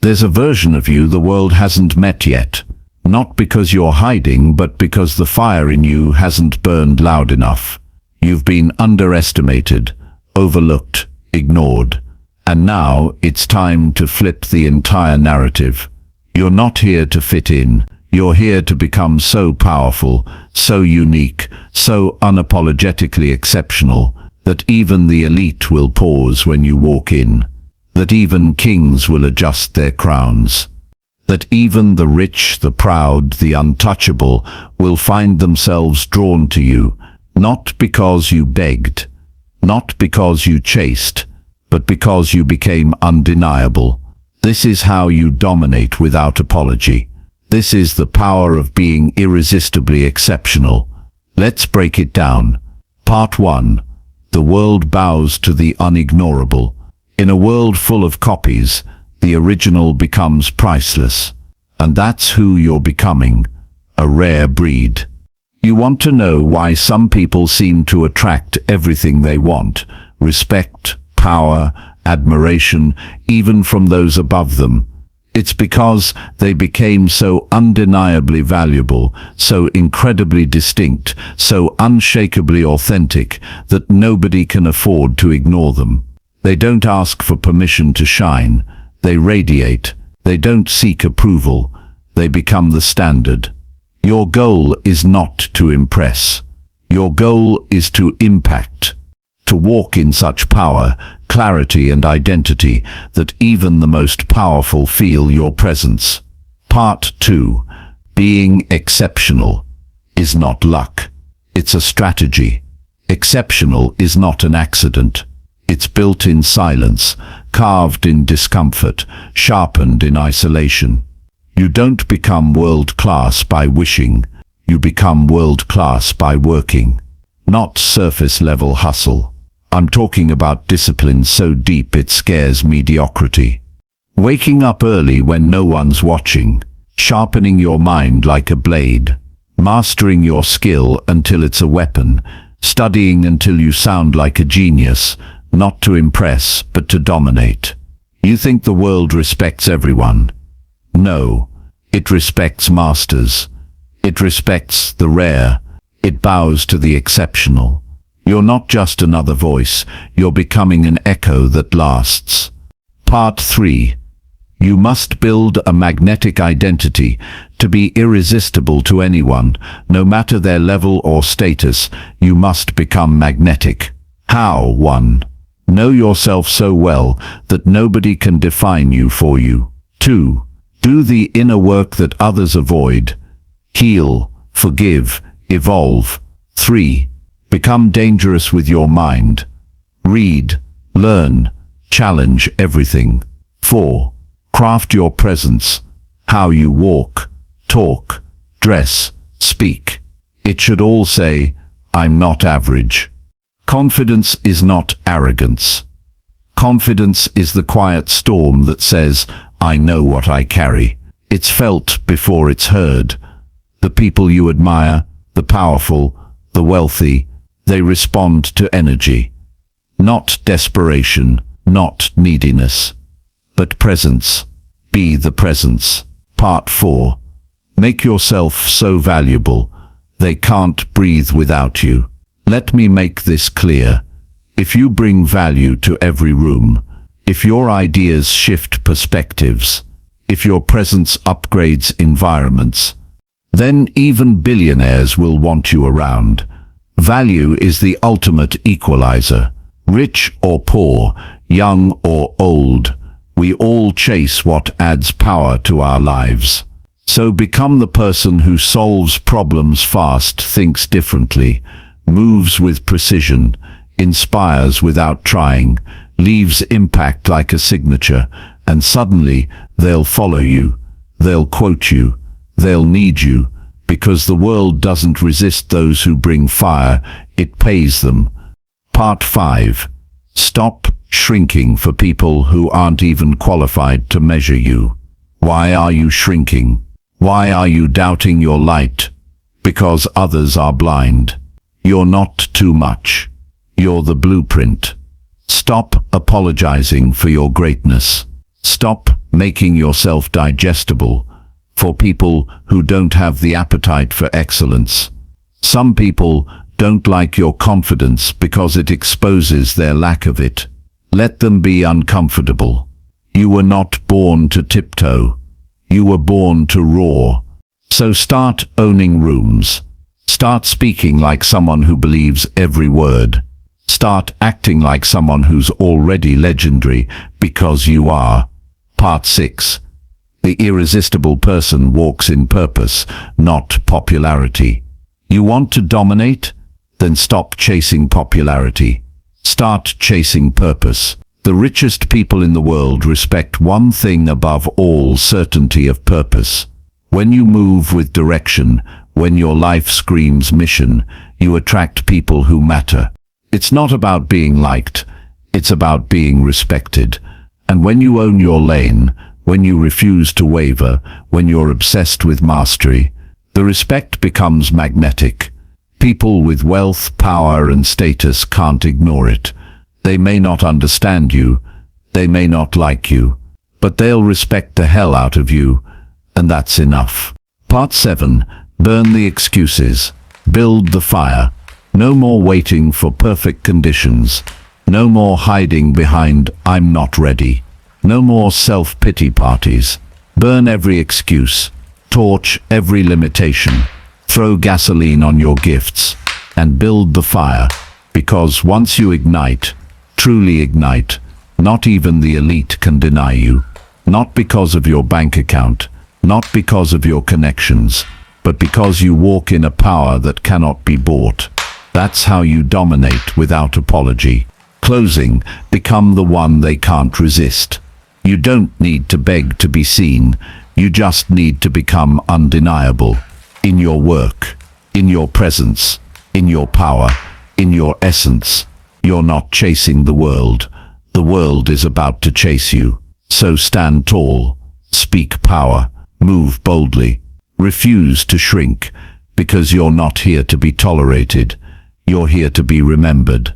There's a version of you the world hasn't met yet. Not because you're hiding, but because the fire in you hasn't burned loud enough. You've been underestimated, overlooked, ignored. And now it's time to flip the entire narrative. You're not here to fit in. You're here to become so powerful, so unique, so unapologetically exceptional, that even the elite will pause when you walk in. That even kings will adjust their crowns. That even the rich, the proud, the untouchable will find themselves drawn to you, not because you begged, not because you chased, but because you became undeniable. This is how you dominate without apology. This is the power of being irresistibly exceptional. Let's break it down. Part 1. The world bows to the unignorable. In a world full of copies, the original becomes priceless. And that's who you're becoming, a rare breed. You want to know why some people seem to attract everything they want: respect, power, admiration, even from those above them. It's because they became so undeniably valuable, so incredibly distinct, so unshakably authentic, that nobody can afford to ignore them. They don't ask for permission to shine. They radiate. They don't seek approval. They become the standard. Your goal is not to impress. Your goal is to impact. To walk in such power, clarity and identity that even the most powerful feel your presence. Part 2. Being exceptional is not luck. It's a strategy. Exceptional is not an accident. It's built in silence, carved in discomfort, sharpened in isolation. You don't become world-class by wishing. You become world-class by working. Not surface-level hustle. I'm talking about discipline so deep it scares mediocrity. Waking up early when no one's watching. Sharpening your mind like a blade. Mastering your skill until it's a weapon. Studying until you sound like a genius. Not to impress, but to dominate. You think the world respects everyone? No. It respects masters. It respects the rare. It bows to the exceptional. You're not just another voice. You're becoming an echo that lasts. Part 3. You must build a magnetic identity to be irresistible to anyone, no matter their level or status. You must become magnetic. How? 1. Know yourself so well that nobody can define you for you. 2. Do the inner work that others avoid. Heal, forgive, evolve. 3. Become dangerous with your mind. Read, learn, challenge everything. 4. Craft your presence. How you walk, talk, dress, speak. It should all say, I'm not average. Confidence is not arrogance. Confidence is the quiet storm that says, I know what I carry. It's felt before it's heard. The people you admire, the powerful, the wealthy, they respond to energy. Not desperation, not neediness, but presence. Be the presence. Part 4. Make yourself so valuable, they can't breathe without you. Let me make this clear. If you bring value to every room, if your ideas shift perspectives, if your presence upgrades environments, then even billionaires will want you around. Value is the ultimate equalizer. Rich or poor, young or old, we all chase what adds power to our lives. So become the person who solves problems fast, thinks differently, moves with precision, inspires without trying, leaves impact like a signature, and suddenly they'll follow you, they'll quote you, they'll need you, because the world doesn't resist those who bring fire, it pays them. Part 5. Stop shrinking for people who aren't even qualified to measure you. Why are you shrinking? Why are you doubting your light? Because others are blind. You're not too much. You're the blueprint. Stop apologizing for your greatness. Stop making yourself digestible for people who don't have the appetite for excellence. Some people don't like your confidence because it exposes their lack of it. Let them be uncomfortable. You were not born to tiptoe. You were born to roar. So start owning rooms. Start speaking like someone who believes every word. Start acting like someone who's already legendary, because you are. Part 6. The irresistible person walks in purpose, not popularity. You want to dominate? Then stop chasing popularity. Start chasing purpose. The richest people in the world respect one thing above all: certainty of purpose. When you move with direction, when your life screams mission, you attract people who matter. It's not about being liked, it's about being respected. And when you own your lane, when you refuse to waver, when you're obsessed with mastery, the respect becomes magnetic. People with wealth, power, and status can't ignore it. They may not understand you, they may not like you, but they'll respect the hell out of you, and that's enough. Part 7. Burn the excuses. Build the fire. No more waiting for perfect conditions. No more hiding behind "I'm not ready." No more self-pity parties. Burn every excuse. Torch every limitation. Throw gasoline on your gifts and build the fire, because once you ignite, truly ignite, not even the elite can deny you. Not because of your bank account, not because of your connections, but because you walk in a power that cannot be bought. That's how you dominate without apology. Closing, become the one they can't resist. You don't need to beg to be seen, you just need to become undeniable. In your work, in your presence, in your power, in your essence. You're not chasing the world is about to chase you. So stand tall, speak power, move boldly, refuse to shrink, because you're not here to be tolerated, you're here to be remembered.